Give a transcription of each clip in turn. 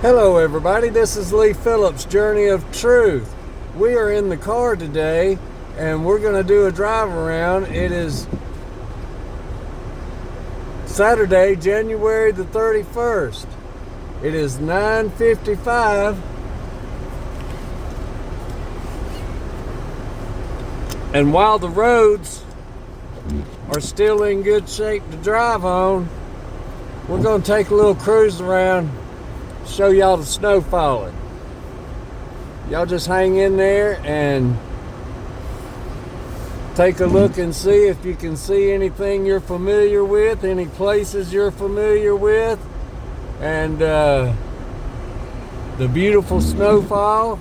Hello everybody, this is Lee Phillips' Journey of Truth. We are in the car today and we're going to do a drive around. It is Saturday, January the 31st. It is 9:55 and while the roads are still in good shape to drive on, we're going to take a little cruise around, show y'all the snow falling. Y'all just hang in there and take a look and see if you can see anything you're familiar with, any places you're familiar with, and the beautiful snowfall.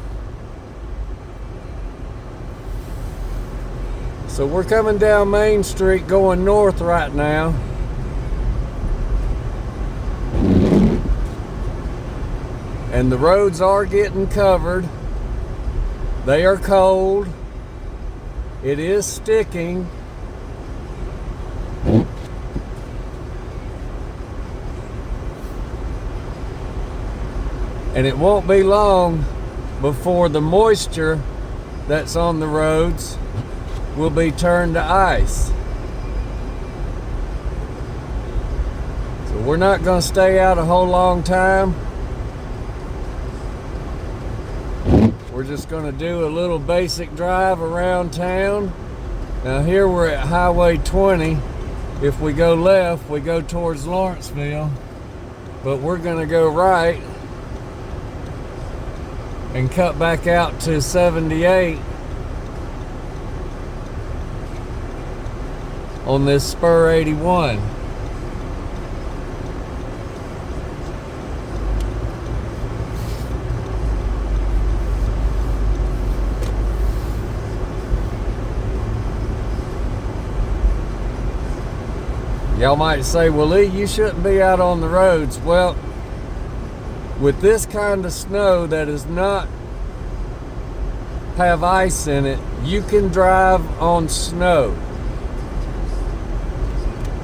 So we're coming down Main Street going north right now. And the roads are getting covered. They are cold. It is sticking. And it won't be long before the moisture that's on the roads will be turned to ice. So we're not going to stay out a whole long time. We're just going to do a little basic drive around town. Now here we're at Highway 20. If we go left, we go towards Lawrenceville. But we're going to go right and cut back out to 78 on this Spur 81. Y'all might say, well, Lee, you shouldn't be out on the roads. Well, with this kind of snow that does not have ice in it, you can drive on snow.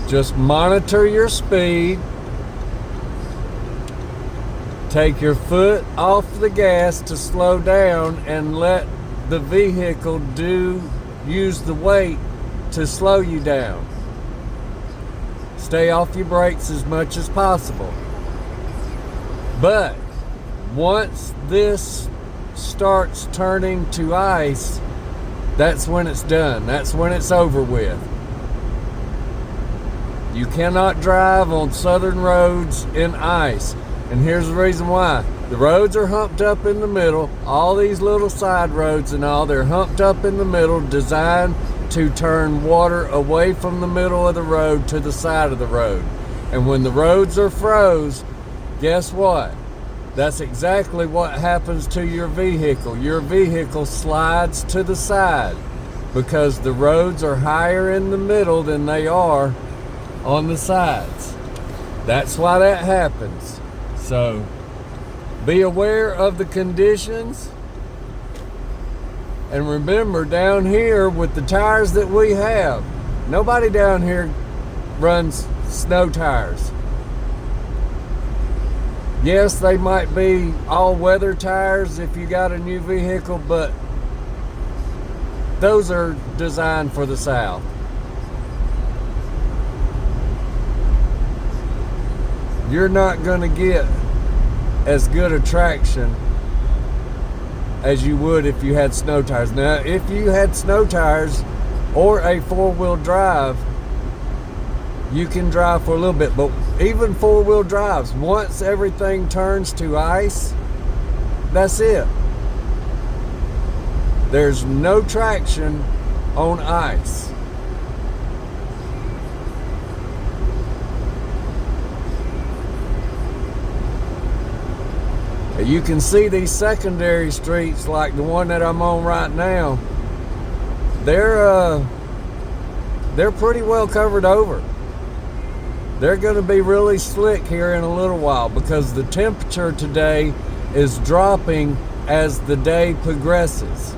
Just monitor your speed. Take your foot off the gas to slow down and let the vehicle use the weight to slow you down. Stay off your brakes as much as possible. But once this starts turning to ice, that's when it's done. That's when it's over with. You cannot drive on southern roads in ice. And here's the reason why. The roads are humped up in the middle. All these little side roads and all, they're humped up in the middle, designed to turn water away from the middle of the road to the side of the road. And when the roads are froze, guess what? That's exactly what happens to your vehicle. Your vehicle slides to the side because the roads are higher in the middle than they are on the sides. That's why that happens. So be aware of the conditions. And remember, down here with the tires that we have, nobody down here runs snow tires. Yes, they might be all-weather tires if you got a new vehicle, but those are designed for the South. You're not going to get as good a traction as you would if you had snow tires. Now, if you had snow tires or a four-wheel drive, you can drive for a little bit. But even four-wheel drives, once everything turns to ice, that's it. There's no traction on ice. You can see these secondary streets like the one that I'm on right now. They're pretty well covered over. They're going to be really slick here in a little while because the temperature today is dropping as the day progresses.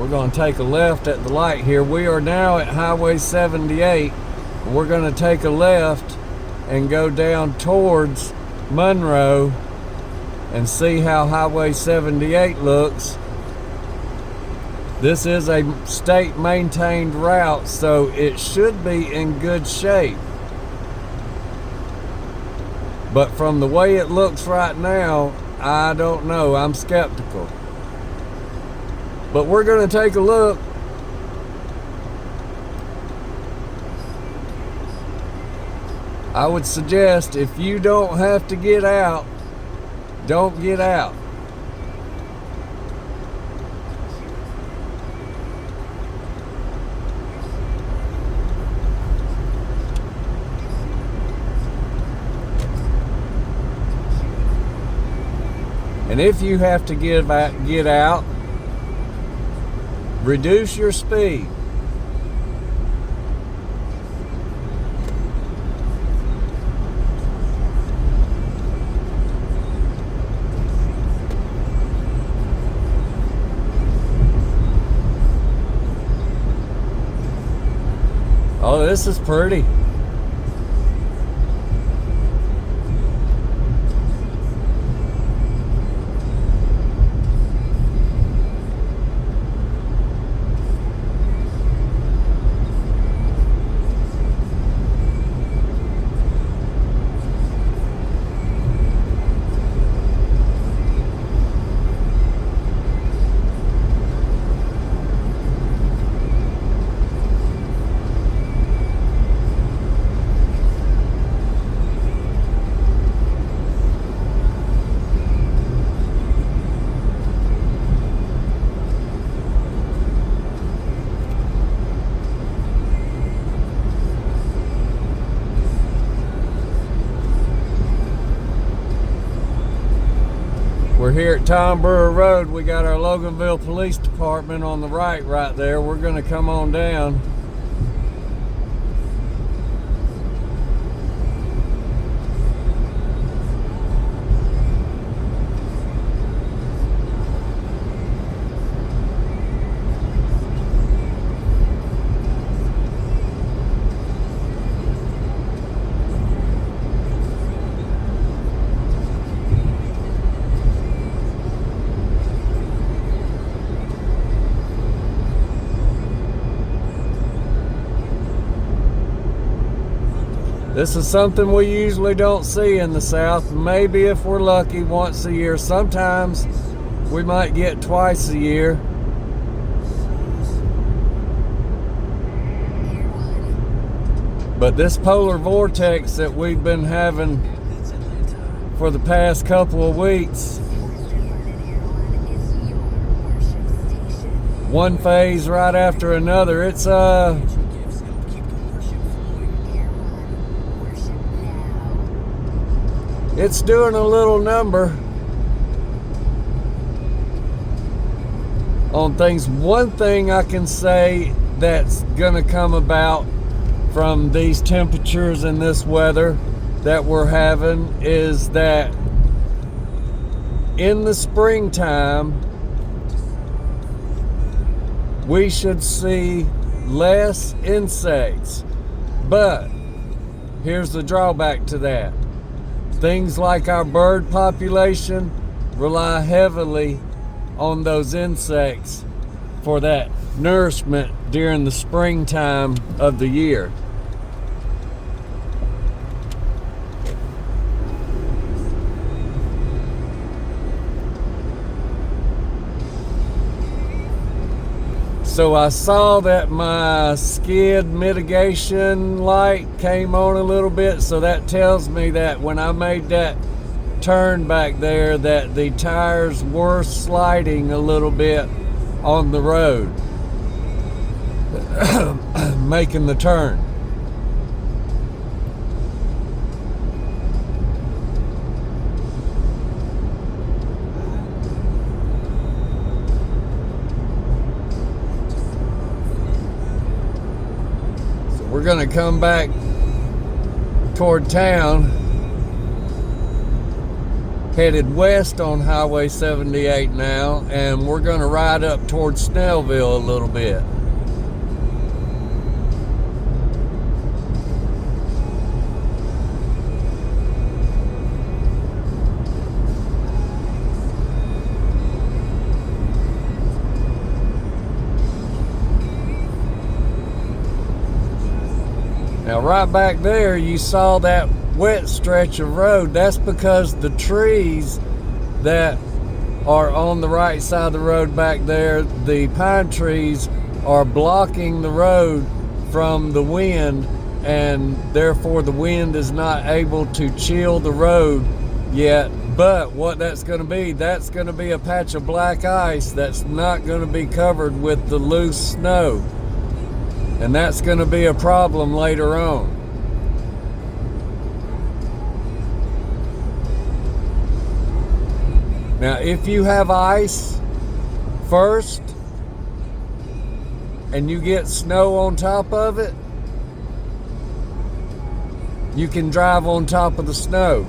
going to take a left at the light here. We are now at Highway 78. We're going to take a left and go down towards Monroe and see how Highway 78 looks. This is a state maintained route, so it should be in good shape. But from the way it looks right now, I don't know. I'm skeptical. But we're going to take a look. I would suggest if you don't have to get out, don't get out. And if you have to get out, reduce your speed. Oh, this is pretty. We're here at Tom Brewer Road. We got our Loganville Police Department on the right there. We're going to come on down. This is something we usually don't see in the South. Maybe if we're lucky, once a year. Sometimes we might get twice a year. But this polar vortex that we've been having for the past couple of weeks, one phase right after another, it's doing a little number on things. One thing I can say that's gonna come about from these temperatures and this weather that we're having is that in the springtime we should see less insects. But here's the drawback to that. Things like our bird population rely heavily on those insects for that nourishment during the springtime of the year. So I saw that my skid mitigation light came on a little bit, so that tells me that when I made that turn back there that the tires were sliding a little bit on the road making the turn. We're gonna come back toward town headed west on Highway 78 now, and we're going to ride up towards Snellville a little bit. Now right back there, you saw that wet stretch of road. That's because the trees that are on the right side of the road back there, the pine trees, are blocking the road from the wind, and therefore the wind is not able to chill the road yet. But what that's going to be a patch of black ice that's not going to be covered with the loose snow. And that's going to be a problem later on. Now, if you have ice first and you get snow on top of it, you can drive on top of the snow.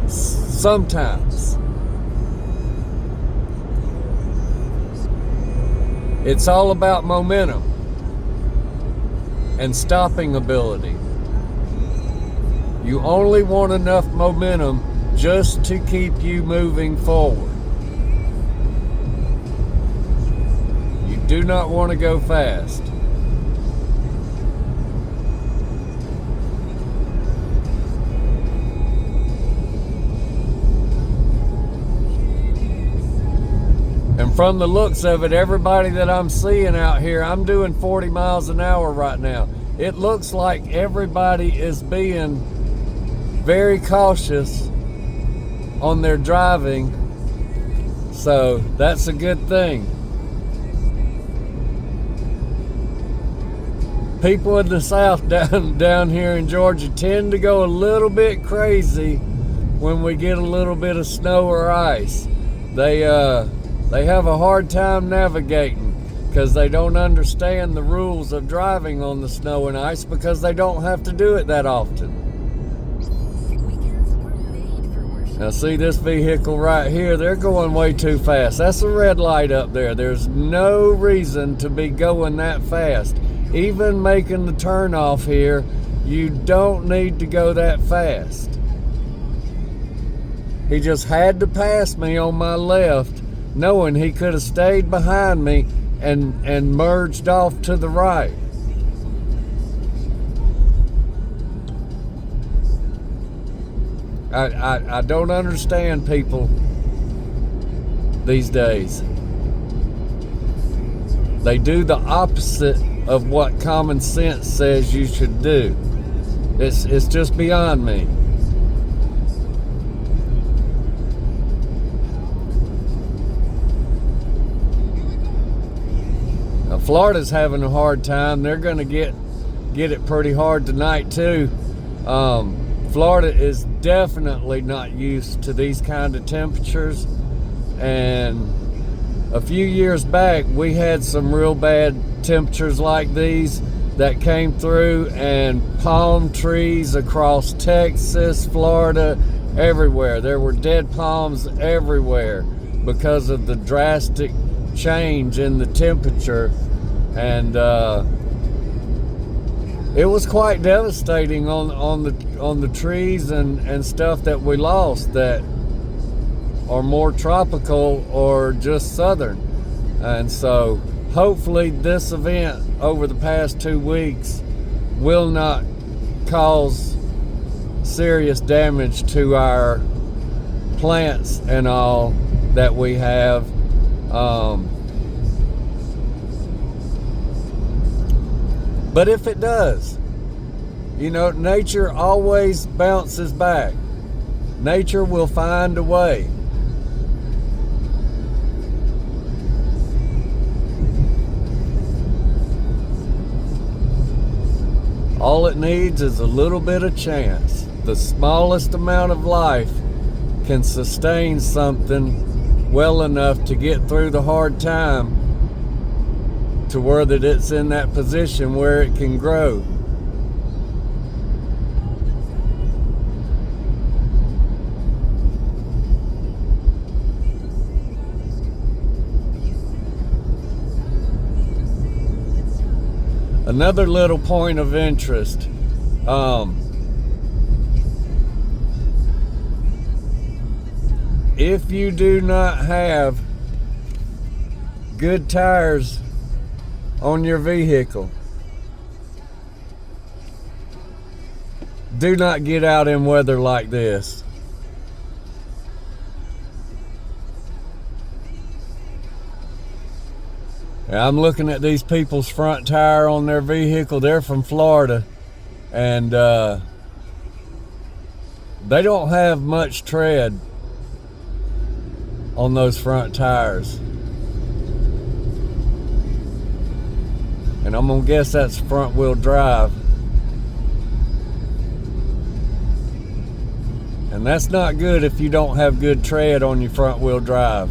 Sometimes. It's all about momentum and stopping ability. You only want enough momentum just to keep you moving forward. You do not want to go fast. And from the looks of it, everybody that I'm seeing out here, I'm doing 40 miles an hour right now. It looks like everybody is being very cautious on their driving. So that's a good thing. People in the South down here in Georgia tend to go a little bit crazy when we get a little bit of snow or ice. They have a hard time navigating because they don't understand the rules of driving on the snow and ice because they don't have to do it that often. Now see this vehicle right here, they're going way too fast. That's a red light up there. There's no reason to be going that fast. Even making the turn off here, you don't need to go that fast. He just had to pass me on my left, knowing he could have stayed behind me and merged off to the right. I don't understand people these days. They do the opposite of what common sense says you should do. It's just beyond me. Florida's having a hard time. They're going to get it pretty hard tonight too. Florida is definitely not used to these kind of temperatures, and a few years back we had some real bad temperatures like these that came through, and palm trees across Texas, Florida, everywhere. There were dead palms everywhere because of the drastic change in the temperature. And it was quite devastating on the trees and stuff that we lost that are more tropical or just southern. And so hopefully this event over the past 2 weeks will not cause serious damage to our plants and all that we have. But if it does, nature always bounces back. Nature will find a way. All it needs is a little bit of chance. The smallest amount of life can sustain something well enough to get through the hard time to where that it's in that position where it can grow. another little point of interest. If you do not have good tires on your vehicle, do not get out in weather like this. I'm looking at these people's front tire on their vehicle. They're from Florida, and they don't have much tread on those front tires. And I'm gonna guess that's front wheel drive. And that's not good if you don't have good tread on your front wheel drive.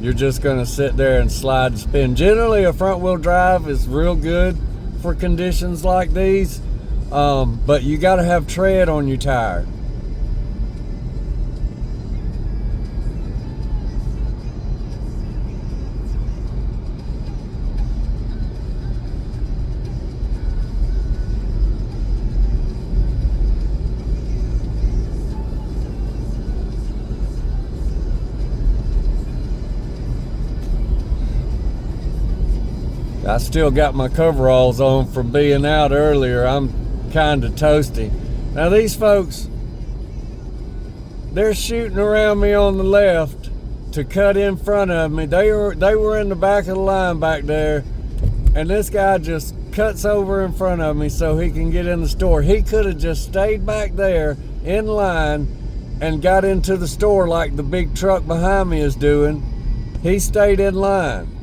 You're just gonna sit there and slide and spin. Generally, a front wheel drive is real good for conditions like these, but you gotta have tread on your tire. I still got my coveralls on from being out earlier. I'm kind of toasty. Now these folks, they're shooting around me on the left to cut in front of me. They were in the back of the line back there, and this guy just cuts over in front of me so he can get in the store. He could have just stayed back there in line and got into the store like the big truck behind me is doing. He stayed in line.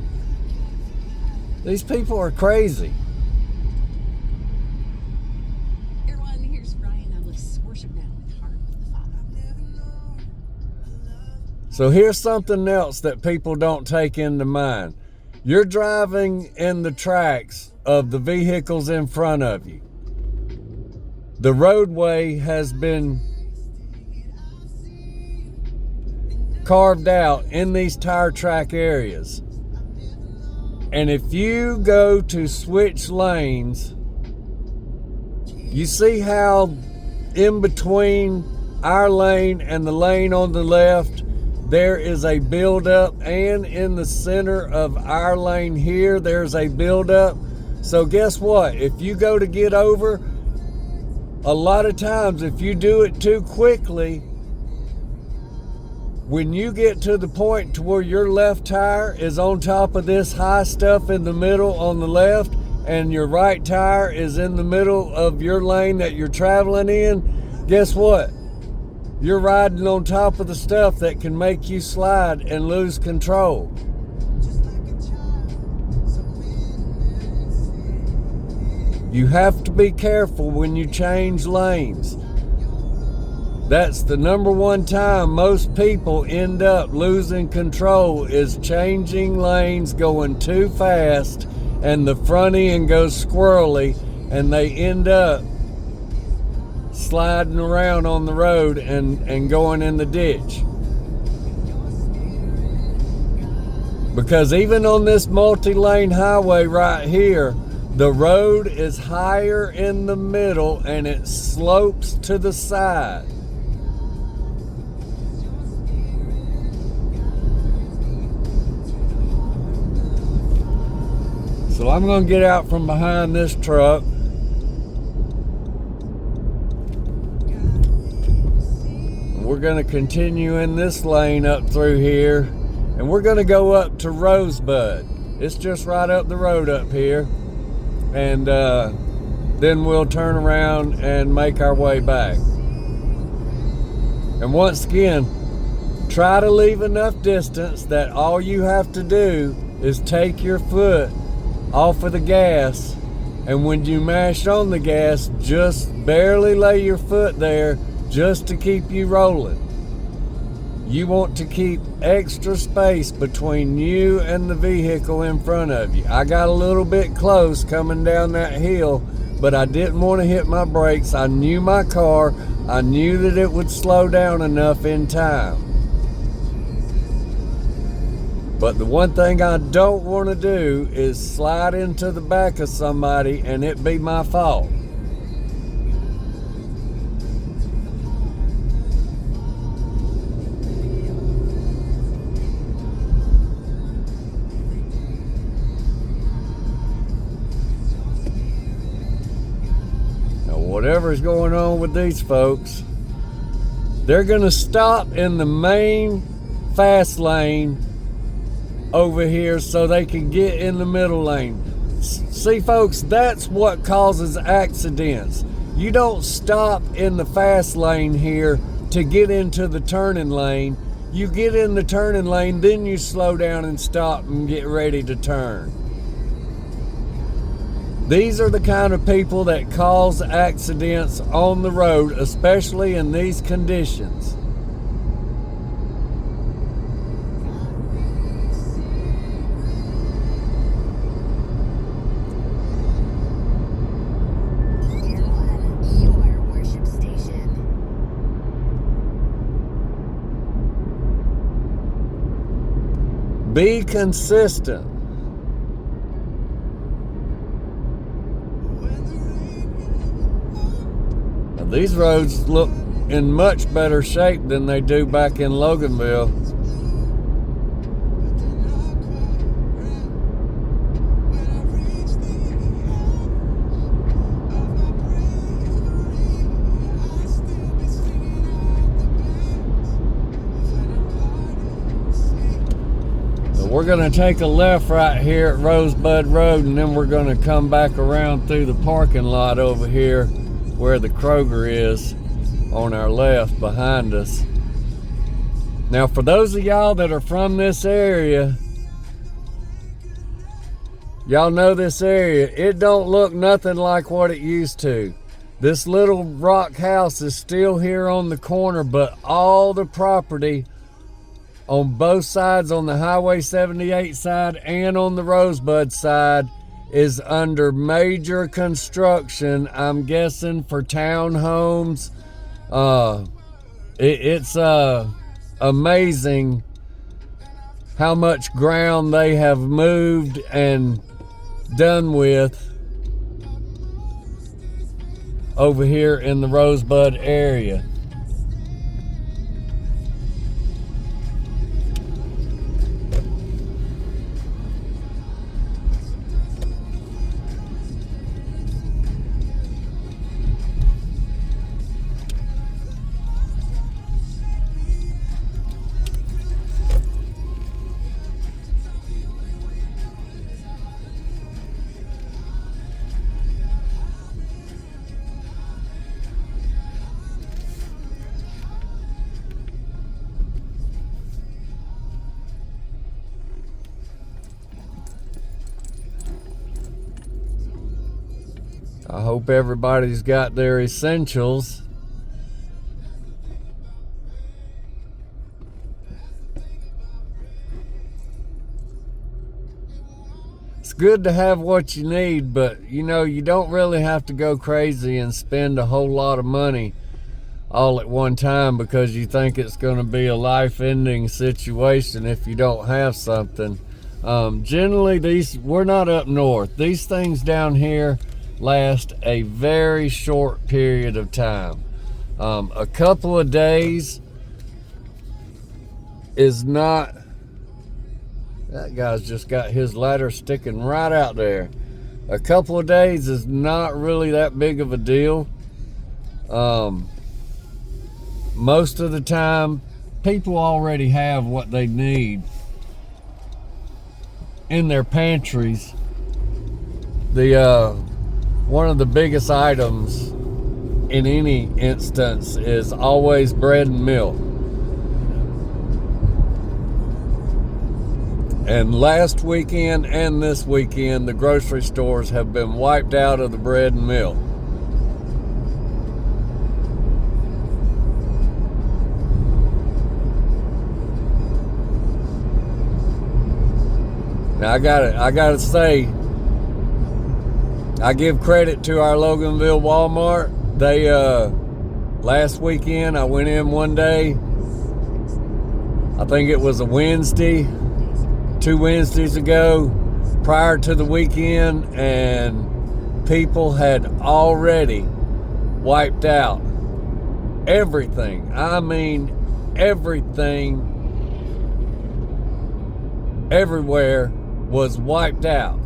These people are crazy. Everyone, here's Ryan. Let's worship now with the heart of the Father. So here's something else that people don't take into mind. You're driving in the tracks of the vehicles in front of you. The roadway has been carved out in these tire track areas. And if you go to switch lanes, you see how in between our lane and the lane on the left, there is a buildup, and in the center of our lane here, there's a buildup. So guess what? If you go to get over, a lot of times if you do it too quickly, when you get to the point to where your left tire is on top of this high stuff in the middle on the left, and your right tire is in the middle of your lane that you're traveling in, guess what? You're riding on top of the stuff that can make you slide and lose control. You have to be careful when you change lanes. That's the number one time most people end up losing control, is changing lanes, going too fast, and the front end goes squirrely, and they end up sliding around on the road and going in the ditch. Because even on this multi-lane highway right here, the road is higher in the middle and it slopes to the side. So I'm going to get out from behind this truck. We're going to continue in this lane up through here. And we're going to go up to Rosebud. It's just right up the road up here. And then we'll turn around and make our way back. And once again, try to leave enough distance that all you have to do is take your foot off of the gas, and when you mash on the gas, just barely lay your foot there just to keep you rolling. You want to keep extra space between you and the vehicle in front of you. I got a little bit close coming down that hill, but I didn't want to hit my brakes. I knew my car. I knew that it would slow down enough in time. But the one thing I don't want to do is slide into the back of somebody and it be my fault. Now, whatever's going on with these folks, they're going to stop in the main fast lane over here so they can get in the middle lane. See, folks, that's what causes accidents. You don't stop in the fast lane here to get into the turning lane. You get in the turning lane, then you slow down and stop and get ready to turn. These are the kind of people that cause accidents on the road, especially in these conditions. Your worship station. Be consistent. Now, these roads look in much better shape than they do back in Loganville. We're going to take a left right here at Rosebud Road, and then we're going to come back around through the parking lot over here where the Kroger is on our left behind us. Now, for those of y'all that are from this area, y'all know this area. It don't look nothing like what it used to. This little rock house is still here on the corner, but all the property on both sides, on the Highway 78 side and on the Rosebud side, is under major construction. I'm guessing for townhomes. It's amazing how much ground they have moved and done with over here in the Rosebud area. I hope everybody's got their essentials. It's good to have what you need, but you know, you don't really have to go crazy and spend a whole lot of money all at one time because you think it's going to be a life-ending situation if you don't have something. Generally, we're not up north. These things down here last a very short period of time. A couple of days is not. That guy's just got his ladder sticking right out there. A couple of days is not really that big of a deal. Most of the time, people already have what they need in their pantries. One of the biggest items in any instance is always bread and milk. And last weekend and this weekend, the grocery stores have been wiped out of the bread and milk. Now I gotta say, I give credit to our Loganville Walmart. They last weekend I went in one day. I think it was a Wednesday, 2 Wednesdays ago prior to the weekend, and people had already wiped out everything. I mean, everything everywhere was wiped out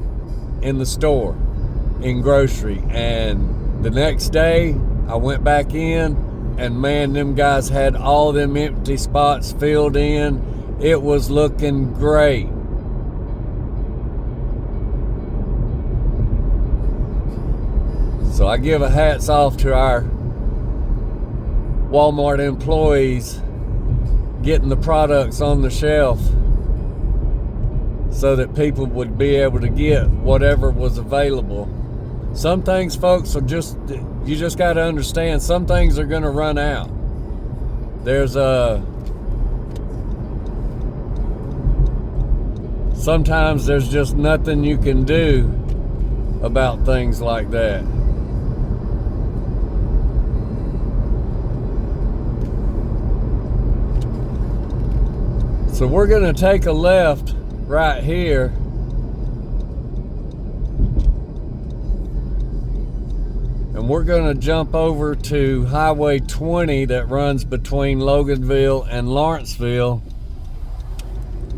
in the store, in grocery. And the next day I went back in, and man, them guys had all them empty spots filled in. It was looking great. So I give a hats off to our Walmart employees getting the products on the shelf so that people would be able to get whatever was available. Some things, folks, you just got to understand, some things are going to run out. Sometimes there's just nothing you can do about things like that. So we're going to take a left right here. And we're going to jump over to Highway 20 that runs between Loganville and Lawrenceville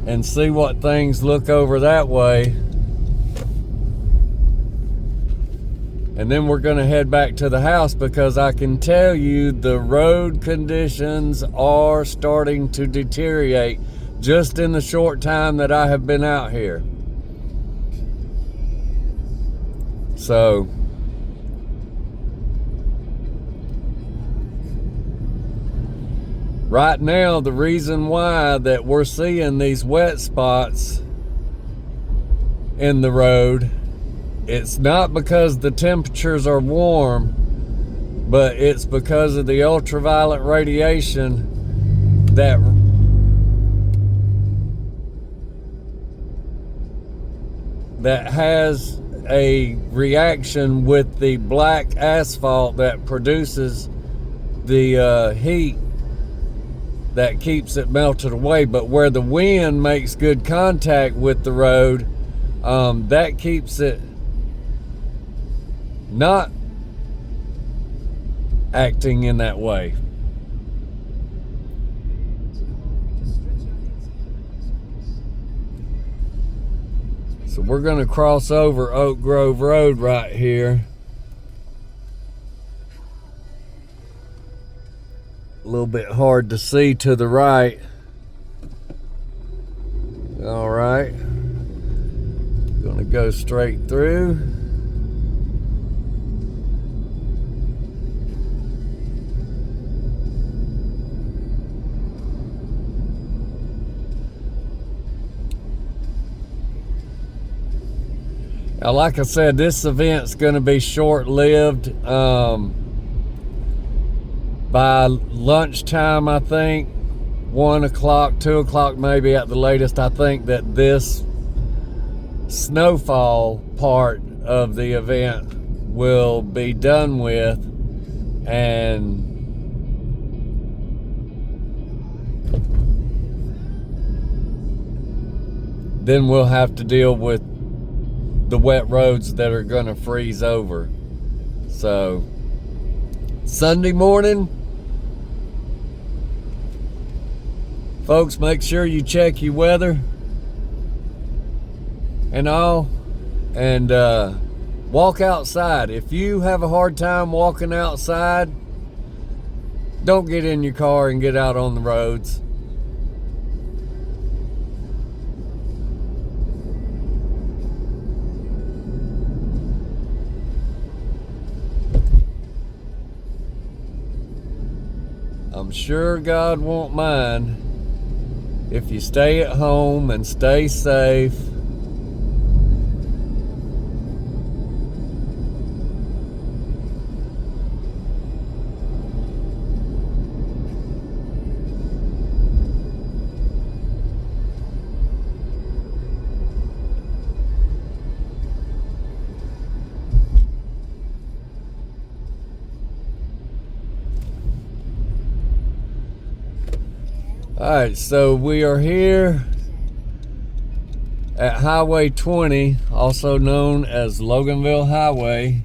and see what things look over that way. And then we're going to head back to the house, because I can tell you the road conditions are starting to deteriorate just in the short time that I have been out here. So right now, the reason why that we're seeing these wet spots in the road, it's not because the temperatures are warm, but it's because of the ultraviolet radiation that has a reaction with the black asphalt that produces the heat that keeps it melted away. But where the wind makes good contact with the road, that keeps it not acting in that way. So we're going to cross over Oak Grove Road right here. A little bit hard to see to the right. All right. Going to go straight through. Now, like I said, this event's going to be short-lived. By lunchtime, I think, 1 o'clock, 2 o'clock maybe at the latest, I think that this snowfall part of the event will be done with, and then we'll have to deal with the wet roads that are going to freeze over. So Sunday morning, folks, make sure you check your weather and all, and walk outside. If you have a hard time walking outside, don't get in your car and get out on the roads. I'm sure God won't mind if you stay at home and stay safe. All right, so we are here at Highway 20, also known as Loganville Highway.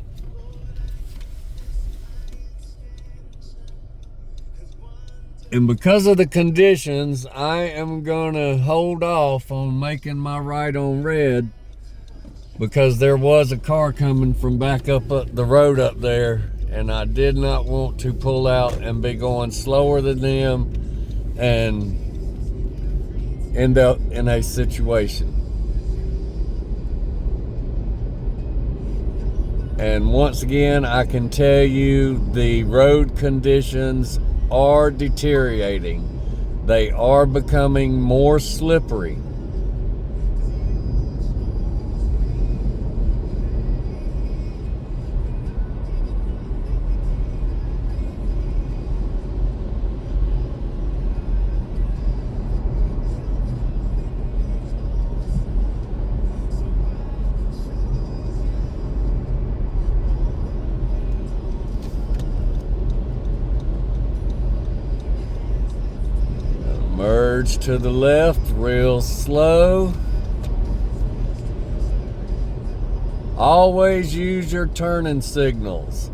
And because of the conditions, I am gonna hold off on making my right on red, because there was a car coming from back up the road up there, and I did not want to pull out and be going slower than them and end up in a situation. And once again, I can tell you the road conditions are deteriorating. They are becoming more slippery. Merge to the left real slow. Always use your turning signals.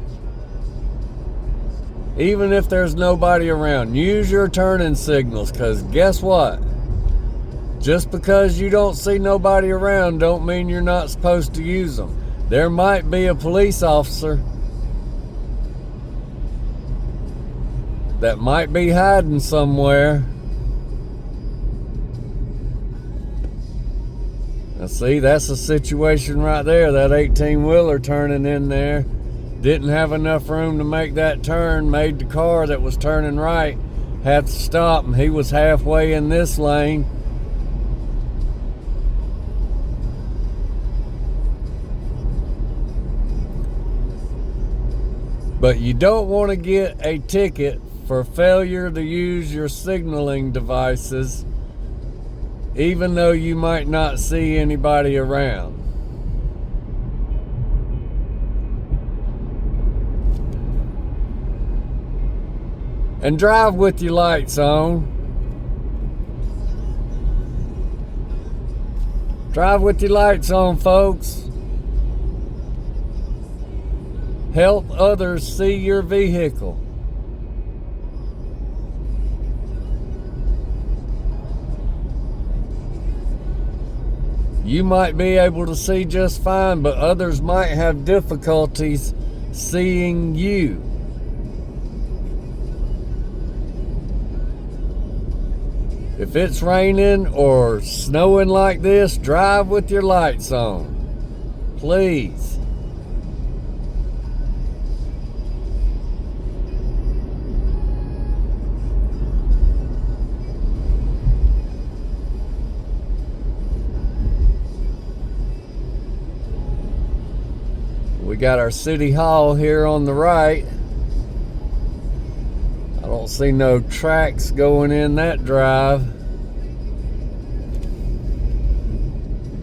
Even if there's nobody around, use your turning signals, because guess what? Just because you don't see nobody around don't mean you're not supposed to use them. There might be a police officer that might be hiding somewhere. Now see, that's a situation right there. That 18-wheeler turning in there didn't have enough room to make that turn, made the car that was turning right have to stop, and he was halfway in this lane. But you don't want to get a ticket for failure to use your signaling devices, even though you might not see anybody around. And drive with your lights on. Drive with your lights on, folks. Help others see your vehicle. You might be able to see just fine, but others might have difficulties seeing you. If it's raining or snowing like this, drive with your lights on, please. We got our city hall here on the right. I don't see no tracks going in that drive.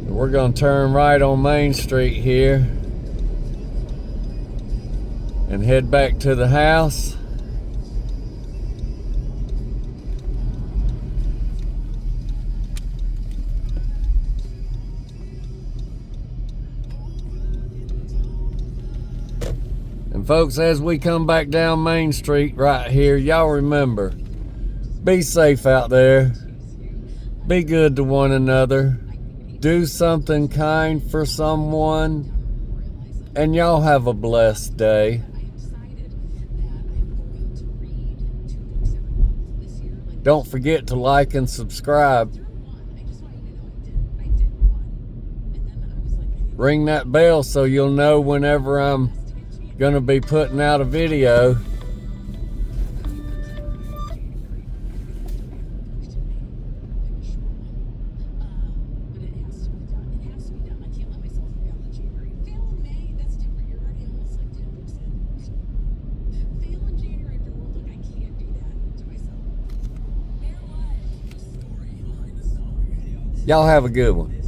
We're gonna turn right on Main Street here and head back to the house. And folks, as we come back down Main Street right here, y'all remember, be safe out there. Be good to one another. Do something kind for someone. And y'all have a blessed day. Don't forget to like and subscribe. Ring that bell so you'll know whenever I'm gonna be putting out a video. Y'all have a good one.